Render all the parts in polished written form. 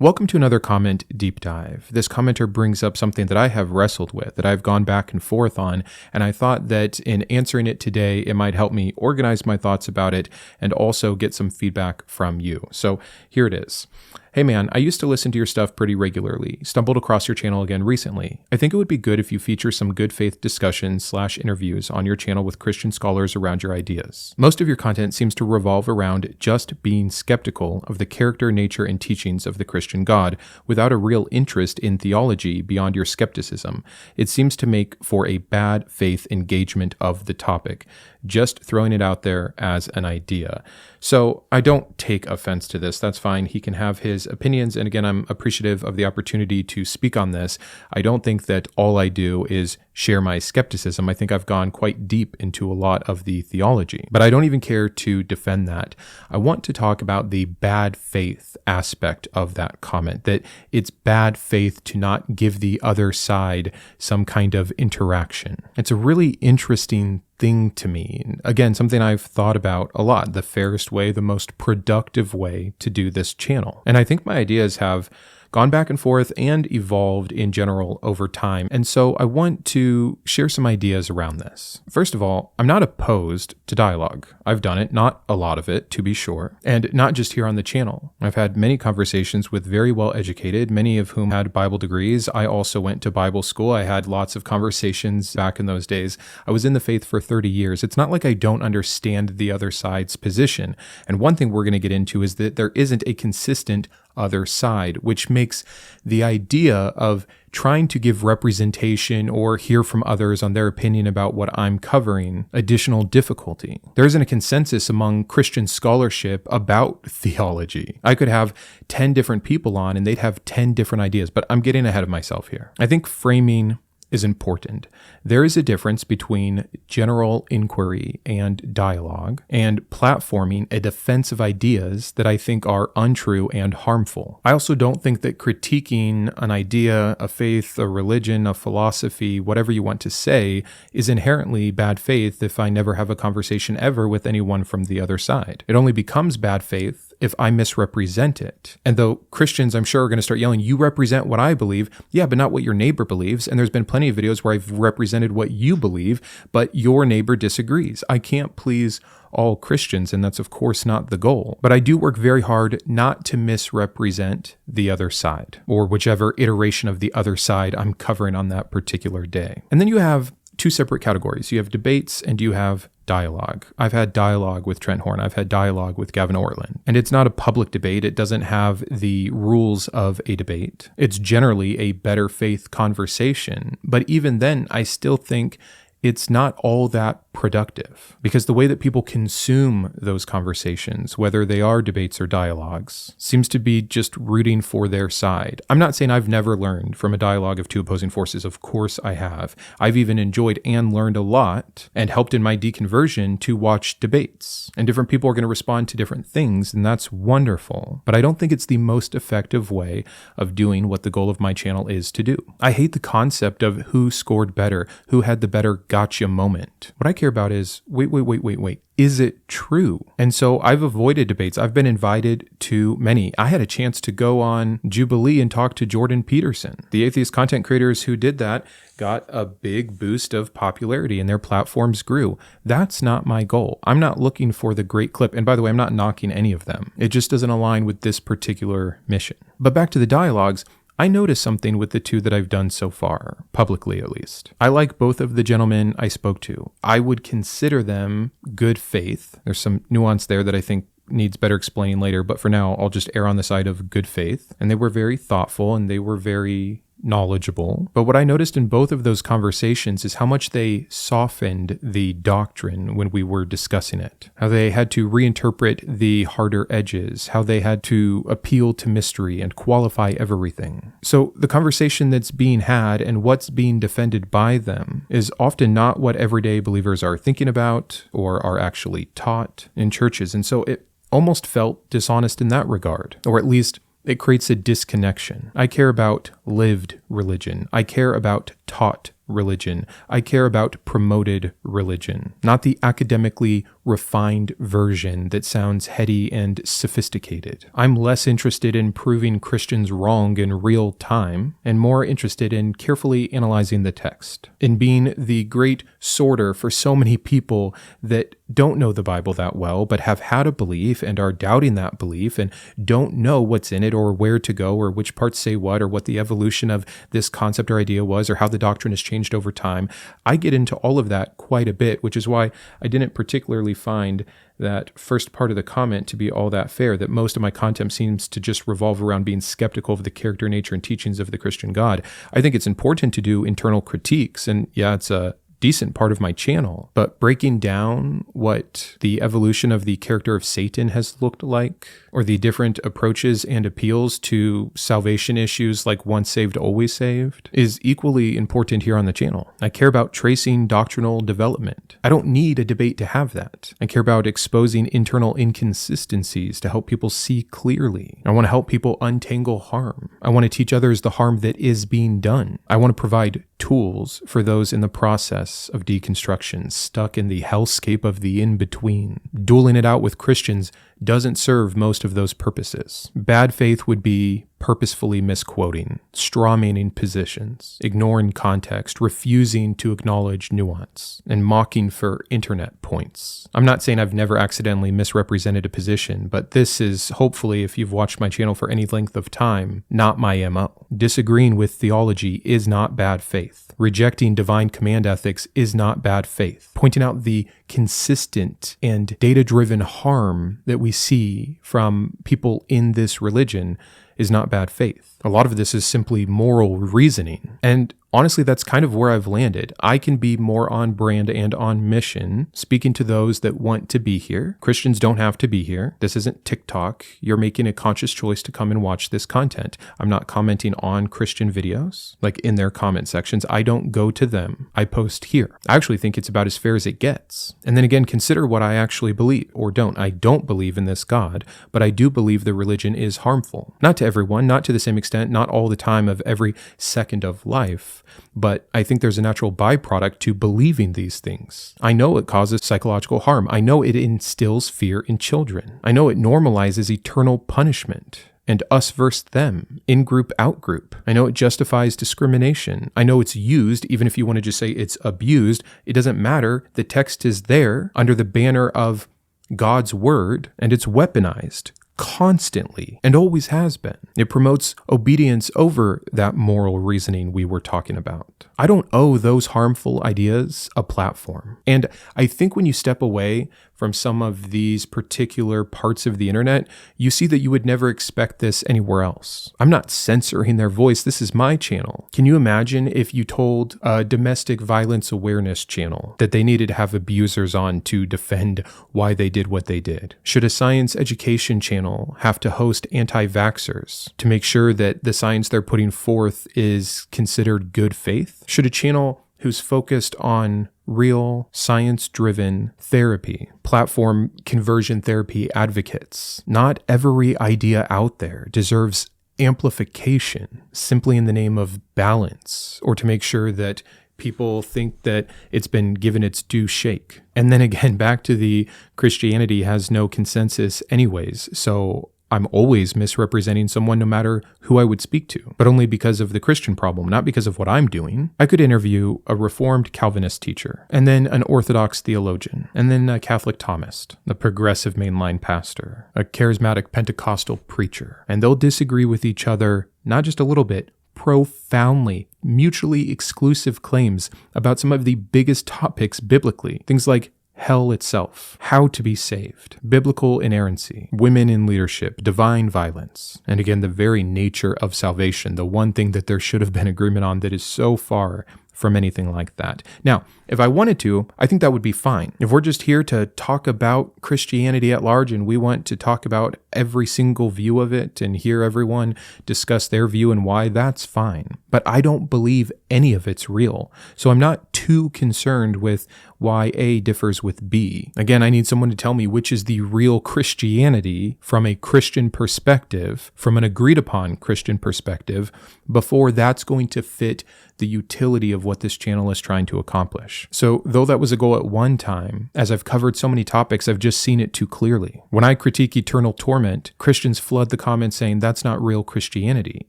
Welcome to another comment deep dive. This commenter brings up something that I have wrestled with, that I've gone back and forth on, and I thought that in answering it today, it might help me organize my thoughts about it and also get some feedback from you. So here it is. Hey man, I used to listen to your stuff pretty regularly. Stumbled across your channel again recently. I think it would be good if you feature some good faith discussions/interviews on your channel with Christian scholars around your ideas. Most of your content seems to revolve around just being skeptical of the character, nature, and teachings of the Christian God without a real interest in theology beyond your skepticism. It seems to make for a bad faith engagement of the topic. Just throwing it out there as an idea. So I don't take offense to this. That's fine. He can have his opinions. And again, I'm appreciative of the opportunity to speak on this. I don't think that all I do is share my skepticism. I think I've gone quite deep into a lot of the theology, but I don't even care to defend that. I want to talk about the bad faith aspect of that comment, that it's bad faith to not give the other side some kind of interaction. It's a really interesting thing to me. Again, something I've thought about a lot, the fairest way, the most productive way to do this channel. And I think my ideas have gone back and forth and evolved in general over time. And so I want to share some ideas around this. First of all, I'm not opposed to dialogue. I've done it, not a lot of it, to be sure, and not just here on the channel. I've had many conversations with very well-educated, many of whom had Bible degrees. I also went to Bible school. I had lots of conversations back in those days. I was in the faith for 30 years. It's not like I don't understand the other side's position. And one thing we're going to get into is that there isn't a consistent other side, which makes the idea of trying to give representation or hear from others on their opinion about what I'm covering additional difficulty. There isn't a consensus among Christian scholarship about theology. I could have 10 different people on and they'd have 10 different ideas, but I'm getting ahead of myself here. I think framing is important. There is a difference between general inquiry and dialogue and platforming a defense of ideas that I think are untrue and harmful. I also don't think that critiquing an idea, a faith, a religion, a philosophy, whatever you want to say, is inherently bad faith if I never have a conversation ever with anyone from the other side. It only becomes bad faith if I misrepresent it. And though Christians, I'm sure, are going to start yelling, you represent what I believe. Yeah, but not what your neighbor believes. And there's been plenty of videos where I've represented what you believe, but your neighbor disagrees. I can't please all Christians, and that's of course not the goal. But I do work very hard not to misrepresent the other side, or whichever iteration of the other side I'm covering on that particular day. And then you have two separate categories. You have debates and you have dialogue. I've had dialogue with Trent Horn. I've had dialogue with Gavin Ortlund. And it's not a public debate. It doesn't have the rules of a debate. It's generally a better faith conversation. But even then, I still think it's not all that productive, because the way that people consume those conversations, whether they are debates or dialogues, seems to be just rooting for their side. I'm not saying I've never learned from a dialogue of two opposing forces. Of course I have. I've even enjoyed and learned a lot and helped in my deconversion to watch debates. And different people are going to respond to different things, and that's wonderful. But I don't think it's the most effective way of doing what the goal of my channel is to do. I hate the concept of who scored better, who had the better gotcha moment. What I care about is, wait. Is it true? And so I've avoided debates. I've been invited to many. I had a chance to go on Jubilee and talk to Jordan Peterson. The atheist content creators who did that got a big boost of popularity and their platforms grew. That's not my goal. I'm not looking for the great clip. And by the way, I'm not knocking any of them. It just doesn't align with this particular mission. But back to the dialogues, I noticed something with the two that I've done so far, publicly at least. I like both of the gentlemen I spoke to. I would consider them good faith. There's some nuance there that I think needs better explaining later, but for now, I'll just err on the side of good faith. And they were very thoughtful and they were very knowledgeable. But what I noticed in both of those conversations is how much they softened the doctrine when we were discussing it. How they had to reinterpret the harder edges, how they had to appeal to mystery and qualify everything. So the conversation that's being had and what's being defended by them is often not what everyday believers are thinking about or are actually taught in churches. And so it almost felt dishonest in that regard, or at least it creates a disconnection. I care about lived religion. I care about taught religion. I care about promoted religion, not the academically refined version that sounds heady and sophisticated. I'm less interested in proving Christians wrong in real time and more interested in carefully analyzing the text, in being the great sorter for so many people that don't know the Bible that well, but have had a belief and are doubting that belief and don't know what's in it or where to go or which parts say what or what the evolution of this concept or idea was or how the doctrine has changed over time. I get into all of that quite a bit, which is why I didn't particularly find that first part of the comment to be all that fair, that most of my content seems to just revolve around being skeptical of the character, nature, and teachings of the Christian God. I think it's important to do internal critiques, and yeah, it's a decent part of my channel, but breaking down what the evolution of the character of Satan has looked like, or the different approaches and appeals to salvation issues like once saved, always saved, is equally important here on the channel. I care about tracing doctrinal development. I don't need a debate to have that. I care about exposing internal inconsistencies to help people see clearly. I want to help people untangle harm. I want to teach others the harm that is being done. I want to provide tools for those in the process of deconstruction, stuck in the hellscape of the in-between. Dueling it out with Christians doesn't serve most of those purposes. Bad faith would be purposefully misquoting, straw-manning positions, ignoring context, refusing to acknowledge nuance, and mocking for internet points. I'm not saying I've never accidentally misrepresented a position, but this is, hopefully, if you've watched my channel for any length of time, not my MO. Disagreeing with theology is not bad faith. Rejecting divine command ethics is not bad faith. Pointing out the consistent and data-driven harm that we see from people in this religion is not bad faith. A lot of this is simply moral reasoning. And honestly, that's kind of where I've landed. I can be more on brand and on mission, speaking to those that want to be here. Christians don't have to be here. This isn't TikTok. You're making a conscious choice to come and watch this content. I'm not commenting on Christian videos, like in their comment sections. I don't go to them. I post here. I actually think it's about as fair as it gets. And then again, consider what I actually believe or don't. I don't believe in this God, but I do believe the religion is harmful. Not to everyone, not to the same extent, not all the time of every second of life. But I think there's a natural byproduct to believing these things. I know it causes psychological harm. I know it instills fear in children. I know it normalizes eternal punishment and us versus them, in-group, out-group. I know it justifies discrimination. I know it's used, even if you want to just say it's abused, it doesn't matter. The text is there under the banner of God's word, and it's weaponized constantly and always has been. It promotes obedience over that moral reasoning we were talking about. I don't owe those harmful ideas a platform. And I think when you step away from some of these particular parts of the internet, you see that you would never expect this anywhere else. I'm not censoring their voice. This is my channel. Can you imagine if you told a domestic violence awareness channel that they needed to have abusers on to defend why they did what they did? Should a science education channel have to host anti-vaxxers to make sure that the science they're putting forth is considered good faith? Should a channel who's focused on real science-driven therapy platform conversion therapy advocates? Not every idea out there deserves amplification simply in the name of balance or to make sure that people think that it's been given its due shake. And then again, back to the Christianity has no consensus anyways. So I'm always misrepresenting someone no matter who I would speak to, but only because of the Christian problem, not because of what I'm doing. I could interview a Reformed Calvinist teacher, and then an Orthodox theologian, and then a Catholic Thomist, a progressive mainline pastor, a charismatic Pentecostal preacher, and they'll disagree with each other, not just a little bit, profoundly, mutually exclusive claims about some of the biggest topics biblically. Things like hell itself, how to be saved, biblical inerrancy, women in leadership, divine violence, and again, the very nature of salvation, the one thing that there should have been agreement on that is so far from anything like that. Now, if I wanted to, I think that would be fine. If we're just here to talk about Christianity at large and we want to talk about every single view of it and hear everyone discuss their view and why, that's fine. But I don't believe any of it's real. So I'm not too concerned with why A differs with B. Again, I need someone to tell me which is the real Christianity from a Christian perspective, from an agreed upon Christian perspective, before that's going to fit the utility of what this channel is trying to accomplish. So though that was a goal at one time, as I've covered so many topics, I've just seen it too clearly. When I critique eternal torment, Christians flood the comments saying that's not real Christianity,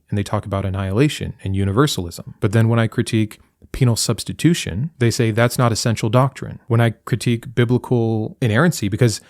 and they talk about annihilation and universalism. But then when I critique penal substitution, they say that's not essential doctrine. When I critique biblical inerrancy, because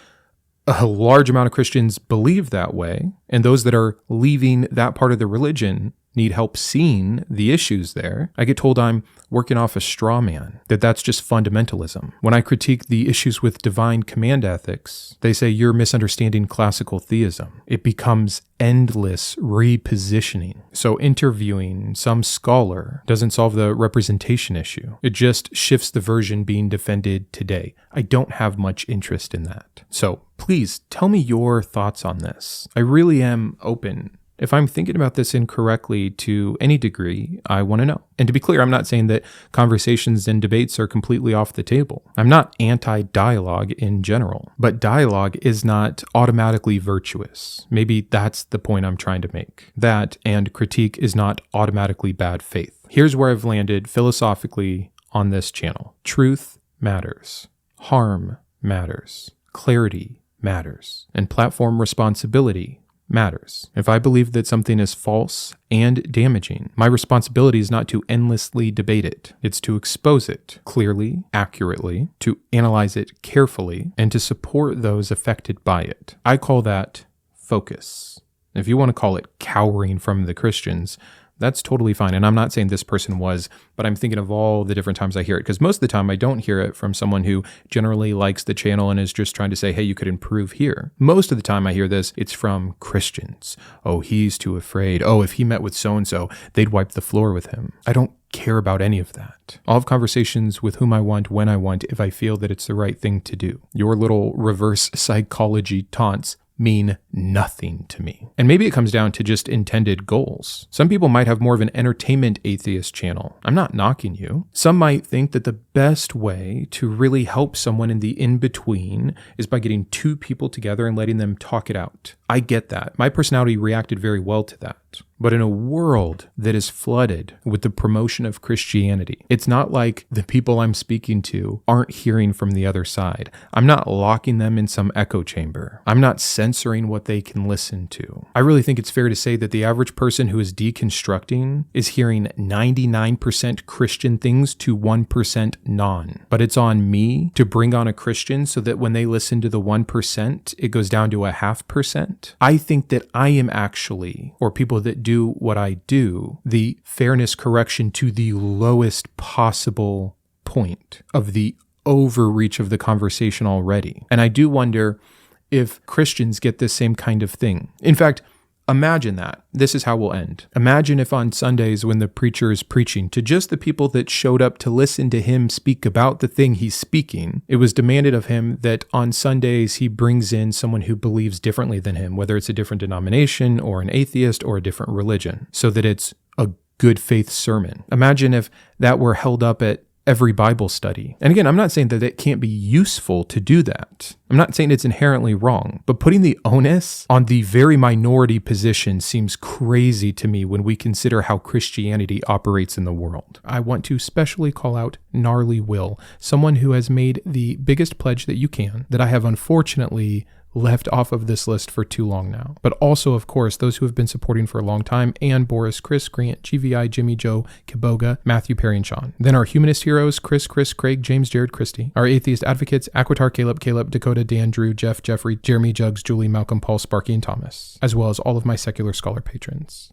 a large amount of Christians believe that way, and those that are leaving that part of the religion need help seeing the issues there, I get told I'm working off a straw man, that that's just fundamentalism. When I critique the issues with divine command ethics, they say you're misunderstanding classical theism. It becomes endless repositioning. So interviewing some scholar doesn't solve the representation issue. It just shifts the version being defended today. I don't have much interest in that. So please tell me your thoughts on this. I really am open. If I'm thinking about this incorrectly to any degree, I want to know. And to be clear, I'm not saying that conversations and debates are completely off the table. I'm not anti-dialogue in general, but dialogue is not automatically virtuous. Maybe that's the point I'm trying to make. That and critique is not automatically bad faith. Here's where I've landed philosophically on this channel. Truth matters. Harm matters. Clarity matters. And platform responsibility matters. If I believe that something is false and damaging, my responsibility is not to endlessly debate it. It's to expose it clearly, accurately, to analyze it carefully, and to support those affected by it. I call that focus. If you want to call it cowering from the Christians, that's totally fine. And I'm not saying this person was, but I'm thinking of all the different times I hear it. Because most of the time I don't hear it from someone who generally likes the channel and is just trying to say, hey, you could improve here. Most of the time I hear this, it's from Christians. Oh, he's too afraid. Oh, if he met with so-and-so, they'd wipe the floor with him. I don't care about any of that. I'll have conversations with whom I want, when I want, if I feel that it's the right thing to do. Your little reverse psychology taunts mean nothing to me. And maybe it comes down to just intended goals. Some people might have more of an entertainment atheist channel. I'm not knocking you. Some might think that the best way to really help someone in the in-between is by getting two people together and letting them talk it out. I get that. My personality reacted very well to that. But in a world that is flooded with the promotion of Christianity, it's not like the people I'm speaking to aren't hearing from the other side. I'm not locking them in some echo chamber. I'm not censoring what they can listen to. I really think it's fair to say that the average person who is deconstructing is hearing 99% Christian things to 1% non. But it's on me to bring on a Christian so that when they listen to the 1%, it goes down to 0.5%. I think that I am actually, or people that do what I do, the fairness correction to the lowest possible point of the overreach of the conversation already. And I do wonder if Christians get this same kind of thing. In fact, imagine that. This is how we'll end. Imagine if on Sundays when the preacher is preaching to just the people that showed up to listen to him speak about the thing he's speaking, it was demanded of him that on Sundays he brings in someone who believes differently than him, whether it's a different denomination or an atheist or a different religion, so that it's a good faith sermon. Imagine if that were held up at every Bible study. And again, I'm not saying that it can't be useful to do that. I'm not saying it's inherently wrong, but putting the onus on the very minority position seems crazy to me when we consider how Christianity operates in the world. I want to specially call out Gnarlywill, someone who has made the biggest pledge that you can, that I have unfortunately left off of this list for too long now. But also, of course, those who have been supporting for a long time, Ann, Boris, Chris, Grant, GVI, Jimmy, Joe, Kitboga, Matthew, Perry, and Shawn. Then our humanist heroes, Chris, Craig, James, Jarrod, Kristi. Our atheist advocates, Aquitar, Caleb, Dakota, Dan, Drew, Jeff, Jeffrey, Jeremy, Jugs, Julie, Malcom, Paul, Sparky, and Thomas. As well as all of my secular scholar patrons.